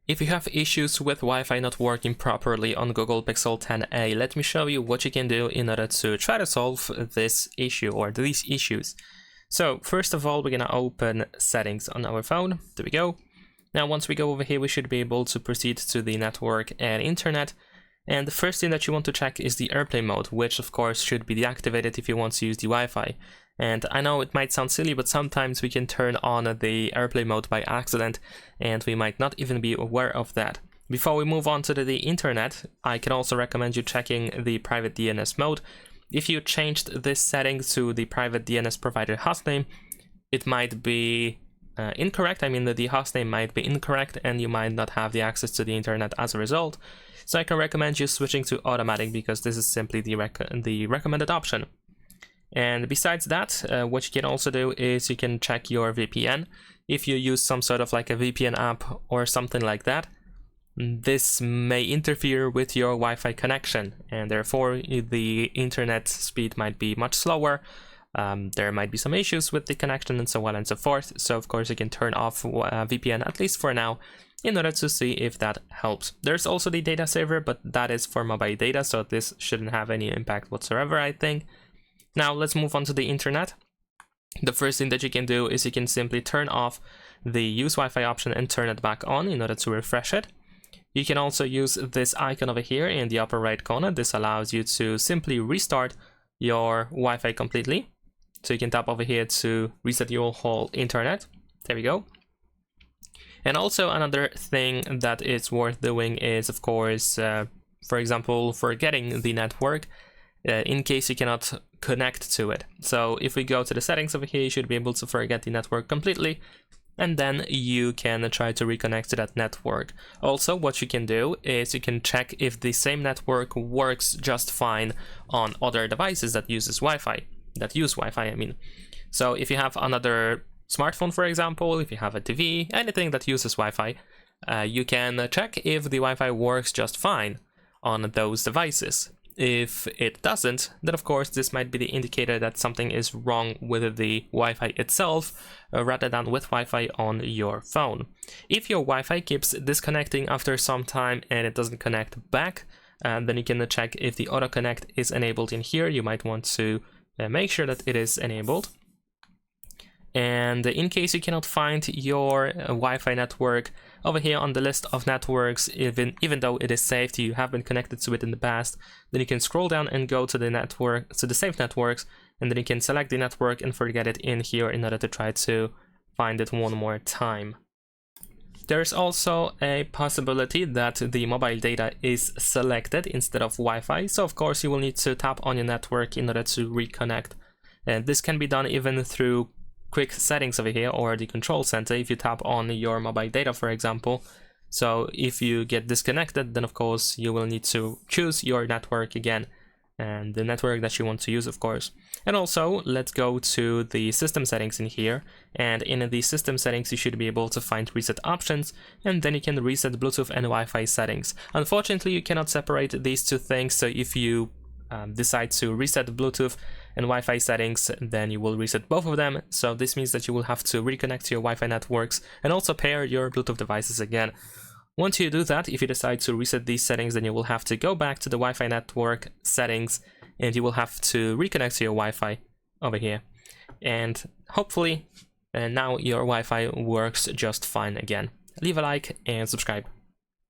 If you have issues with Wi-Fi not working properly on Google Pixel 10a, let me show you what you can do in order to try to solve this issue or these issues. So first of all, we're gonna open settings on our phone. There we go. Now once we go over here, we should be able to proceed to the network and internet. And the first thing that you want to check is the airplane mode, which of course should be deactivated if you want to use the Wi-Fi. And I know it might sound silly, but sometimes we can turn on the airplane mode by accident, and we might not even be aware of that. Before we move on to the internet, I can also recommend you checking the private DNS mode. If you changed this setting to the private DNS provider hostname, it might be incorrect. I mean, the hostname might be incorrect, and you might not have the access to the internet as a result. So I can recommend you switching to automatic, because this is simply the recommended option. And besides that, what you can also do is you can check your VPN. If you use some sort of like a VPN app or something like that, this may interfere with your Wi-Fi connection, and therefore the internet speed might be much slower. There might be some issues with the connection and so on and so forth. So of course you can turn off VPN, at least for now, in order to see if that helps. There's also the data saver, but that is for mobile data, so this shouldn't have any impact whatsoever, I think. Now let's move on to the internet. The first thing that you can do is you can simply turn off the use Wi-Fi option and turn it back on in order to refresh it. You can also use this icon over here in the upper right corner. This allows you to simply restart your Wi-Fi completely. So you can tap over here to reset your whole internet. There we go. And also another thing that is worth doing is, of course, for example, forgetting the network in case you cannot connect to it. So if we go to the settings over here, you should be able to forget the network completely, and then you can try to reconnect to that network. Also, what you can do is you can check if the same network works just fine on other devices that use Wi-Fi, I mean. So if you have another smartphone, for example, if you have a TV, anything that uses Wi-Fi, you can check if the Wi-Fi works just fine on those devices. If it doesn't, then of course this might be the indicator that something is wrong with the Wi-Fi itself rather than with Wi-Fi on your phone. If your Wi-Fi keeps disconnecting after some time and it doesn't connect back, then you can check if the auto connect is enabled in here. You might want to make sure that it is enabled. And in case you cannot find your Wi-Fi network over here on the list of networks, even though it is saved, you have been connected to it in the past, then you can scroll down and go to the network, to the saved networks, and then you can select the network and forget it in here in order to try to find it one more time. There's also a possibility that the mobile data is selected instead of Wi-Fi, so of course you will need to tap on your network in order to reconnect. And this can be done even through quick settings over here or the control center if you tap on your mobile data, for example. So if you get disconnected, then of course you will need to choose your network again, and the network that you want to use, of course. And also let's go to the system settings in here, and in the system settings you should be able to find reset options, and then you can reset Bluetooth and Wi-Fi settings. Unfortunately, you cannot separate these two things, so if you decide to reset Bluetooth and Wi-Fi settings, then you will reset both of them. So this means that you will have to reconnect to your Wi-Fi networks and also pair your Bluetooth devices again. Once you do that, if you decide to reset these settings, then you will have to go back to the Wi-Fi network settings and you will have to reconnect to your Wi-Fi over here. And hopefully now your Wi-Fi works just fine again. Leave a like and subscribe.